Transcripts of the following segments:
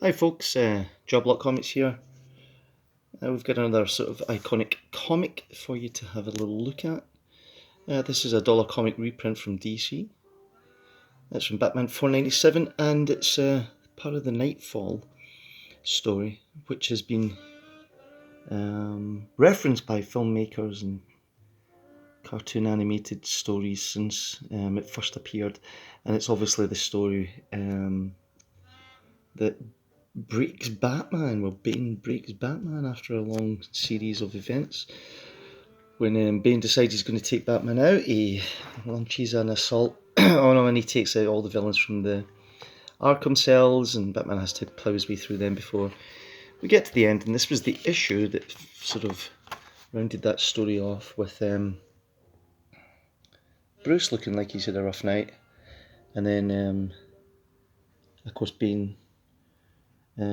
Hi folks, Joblot Comics here. We've got another sort of iconic comic for you to have a little look at. This is a dollar comic reprint from DC. It's from Batman 497 and it's part of the Knightfall story, which has been referenced by filmmakers and cartoon animated stories since it first appeared. And it's obviously the story that breaks Batman. Well, Bane breaks Batman after a long series of events. When Bane decides he's going to take Batman out, he launches an assault on him and he takes out all the villains from the Arkham cells, and Batman has to plough his way through them before we get to the end. And this was the issue that sort of rounded that story off with Bruce looking like he's had a rough night, and then of course Bane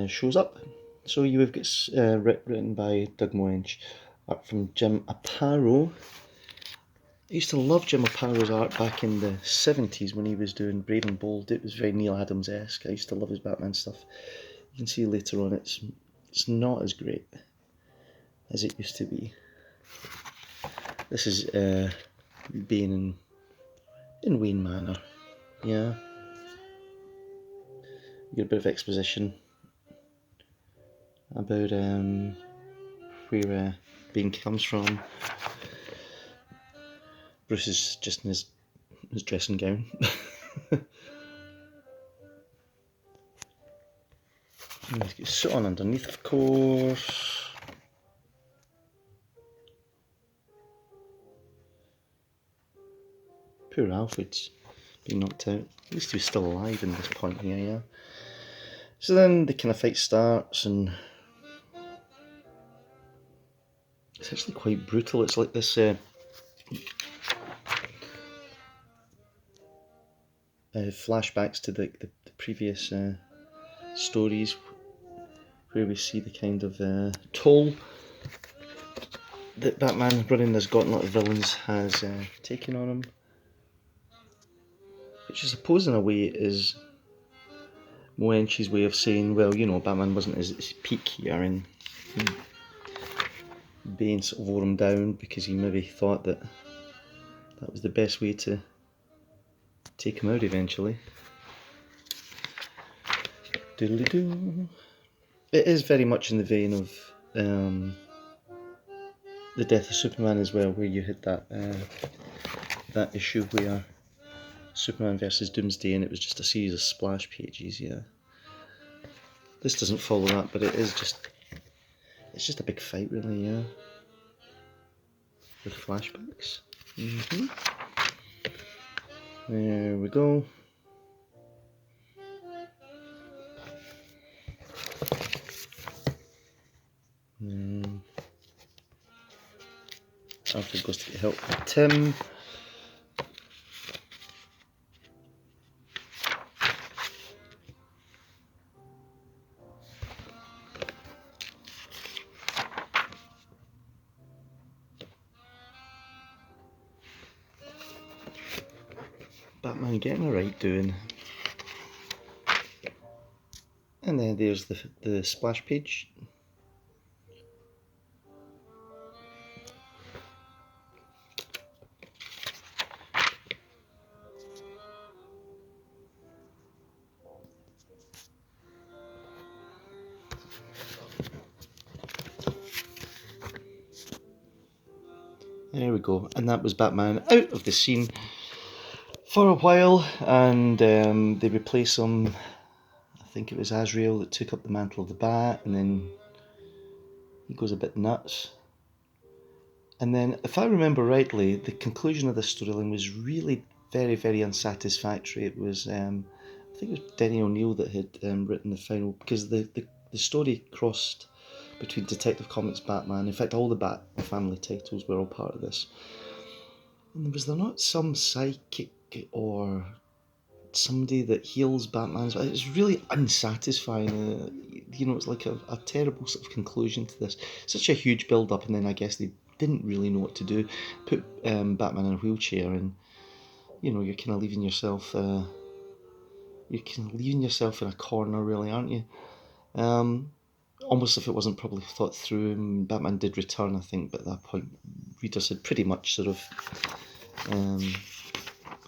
shows up. So you have got written by Doug Moench, art from Jim Aparo. I used to love Jim Aparo's art back in the 70s when he was doing Brave and Bold. It was very Neil Adams-esque. I used to love his Batman stuff. You can see later on it's not as great as it used to be. This is Bane in Wayne Manor. Yeah. You get a bit of exposition about where Bane comes from. Bruce is just in his dressing gown. He's got a suit on underneath, of course. Poor Alfred's being knocked out. At least he was still alive in this point here, yeah. So then the kind of fight starts, and it's actually quite brutal. It's like this flashbacks to the previous stories, where we see the kind of toll that Batman running this gauntlet of villains has taken on him. Which I suppose in a way is Moench's way of saying, well, you know, Batman wasn't at his peak here, and Bane sort of wore him down because he maybe thought that was the best way to take him out eventually. Doodly-doo. It is very much in the vein of the Death of Superman as well, where you had that issue where Superman versus Doomsday, and it was just a series of splash pages. Yeah, this doesn't follow that, but it's just a big fight, really. Yeah, with flashbacks. There we go. Alfred goes to get help from Tim. Batman getting a right doing. And then there's the splash page. There we go, and that was Batman out of the scene for a while, and they replace him. I think it was Azrael that took up the mantle of the Bat, and then he goes a bit nuts. And then, if I remember rightly, the conclusion of this storyline was really very, very unsatisfactory. It was, I think it was Denny O'Neil that had written the final, because the story crossed between Detective Comics, Batman. In fact, all the Bat family titles were all part of this. And was there not some psychic or somebody that heals Batman's? It's really unsatisfying. It's like a terrible sort of conclusion to this. Such a huge build-up, and then I guess they didn't really know what to do. Put Batman in a wheelchair, and you're kind of leaving yourself. You're kind of leaving yourself in a corner, really, aren't you? Almost if it wasn't probably thought through. Batman did return, I think, but at that point readers had pretty much sort of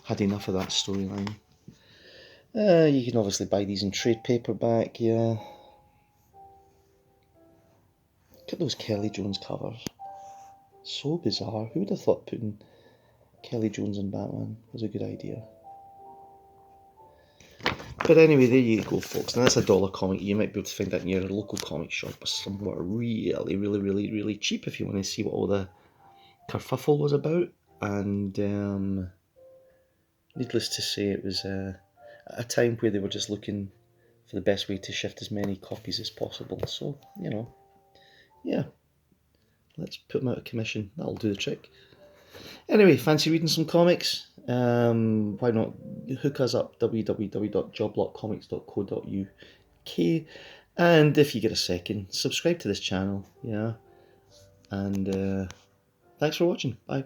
had enough of that storyline. You can obviously buy these in trade paperback, yeah. Look at those Kelly Jones covers. So bizarre. Who would have thought putting Kelly Jones and Batman was a good idea? But anyway, there you go, folks. Now that's $1 comic. You might be able to find that in your local comic shop, or somewhere really cheap if you want to see what all the kerfuffle was about. And needless to say, it was a time where they were just looking for the best way to shift as many copies as possible. So, you know, yeah, let's put them out of commission. That'll do the trick. Anyway, fancy reading some comics? Why not hook us up, www.jobblockcomics.co.uk, and if you get a second, subscribe to this channel, yeah, and thanks for watching, bye.